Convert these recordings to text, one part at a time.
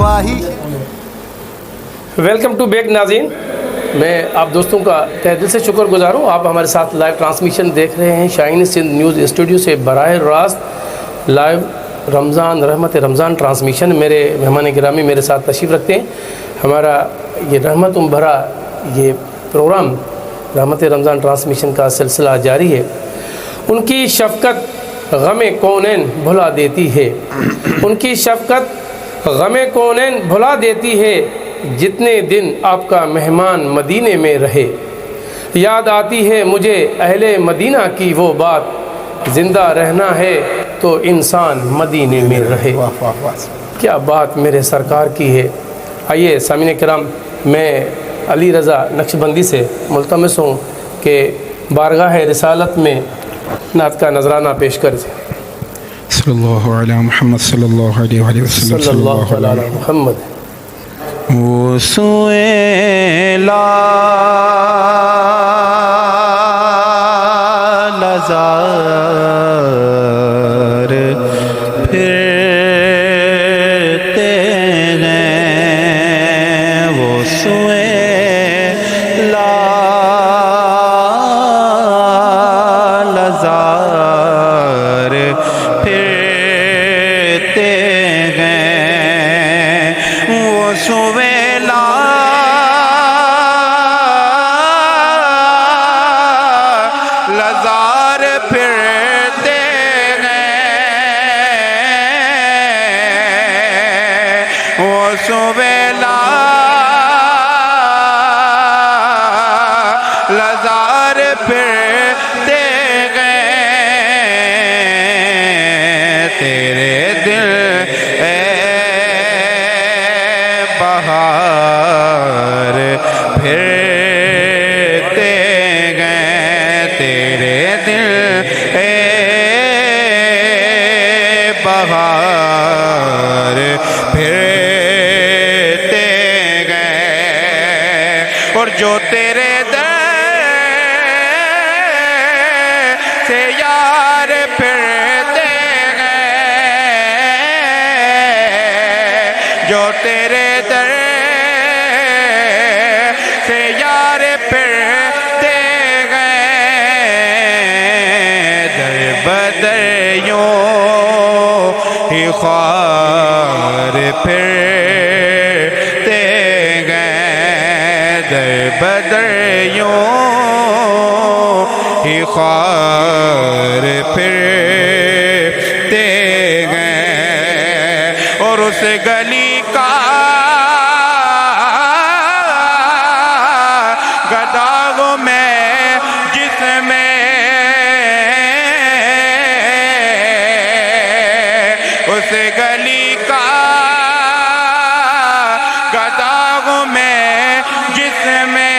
गवाही। Welcome to back नाज़रीन, मैं आप दोस्तों का तहे दिल से शुक्रगुजार हूँ। आप हमारे साथ लाइव ट्रांसमिशन देख रहे हैं शाहीन सिंध न्यूज़ स्टूडियो से बराह रास्त लाइव रमज़ान रहमत रमज़ान ट्रांसमिशन। मेरे मेहमान गिरामी मेरे साथ तशरीफ़ रखते हैं। हमारा ये रहमत भरा ये प्रोग्राम रहमत रमज़ान ट्रांसमिशन का सिलसिला जारी है। उनकी शफ़क़त ग़मे कौनैन भुला देती है, उनकी शफ़क़त ग़मे कौनैन भुला देती है। जितने दिन आपका मेहमान मदीने में रहे, याद आती है मुझे अहले मदीना की वो बात, ज़िंदा रहना है तो इंसान मदीने में रहे। क्या बात मेरे सरकार की है। आइए सामीन किराम, मैं अली रज़ा नक्शबंदी से मुल्तमस हूँ कि बारगाह रिसालत में नात का नजराना पेश कर सल्लल्लाहु अलैहि मुहम्मद सल्लल्लाहु अलैहि वसल्लम सल्लल्लाहु अलैहि मुहम्मद। वो सोए लाज़ार फिरते हैं, वो सोए लाज़ार फिरते हैं, वो सोए लाज़ार फिरते हैं, वो सोए लाज़ार फिरते हैं। तेरे दिल बहार फिरते गए, तेरे दिल बहार फिरते गए। और जो तेरे दर से यार फिरते गए, जो तेरे दर से यार फिरते गए, दर बदर यूं ही ख्वार फिरते गए, दर बदर यूं ही ख्वार फिरते गए। और उस गली का गदागो में जिसमें उस गली का गदागो में जिसमें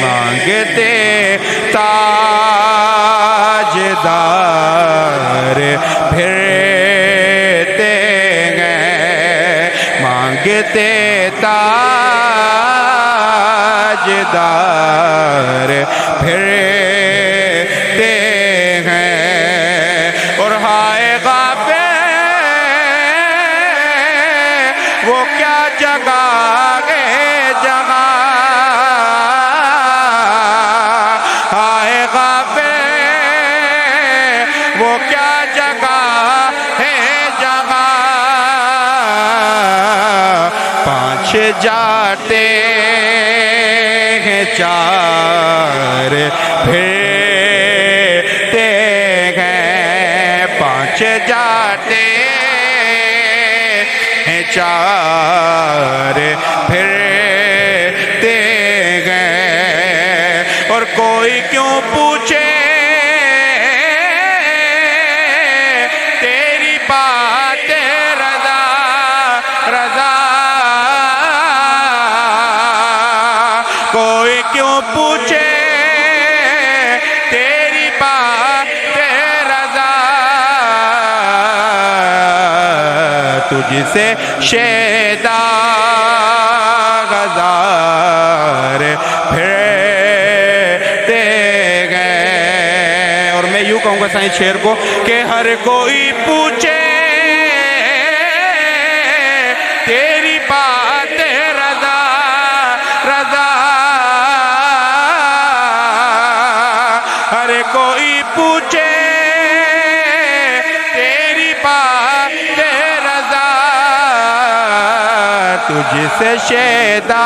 मांगते ताजदार फिरते गए, मांगते ताजदार फिरते हैं। और हाय गाफिल वो क्या जगह है जगह, हाय गाफिल वो क्या जगह है जगह। पांच जाते हैं चार फिरते हैं, पांच जाते हैं चार फिरते गए। और कोई क्यों पूछे तेरी बात रज़ा रज़ा, कोई क्यों पूछे तेरी बात रज़ा, तुझसे शेदा गज़ार फिरते गए। और मैं यूँ कहूँगा साईं शेर को कि हर कोई पूछे ہر کوئی پوچھے تیری بات رضا تجھ سے شیدا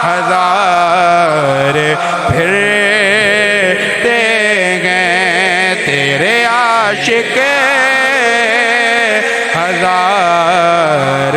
ہزار پھرتے گئے تیرے عاشق ہزار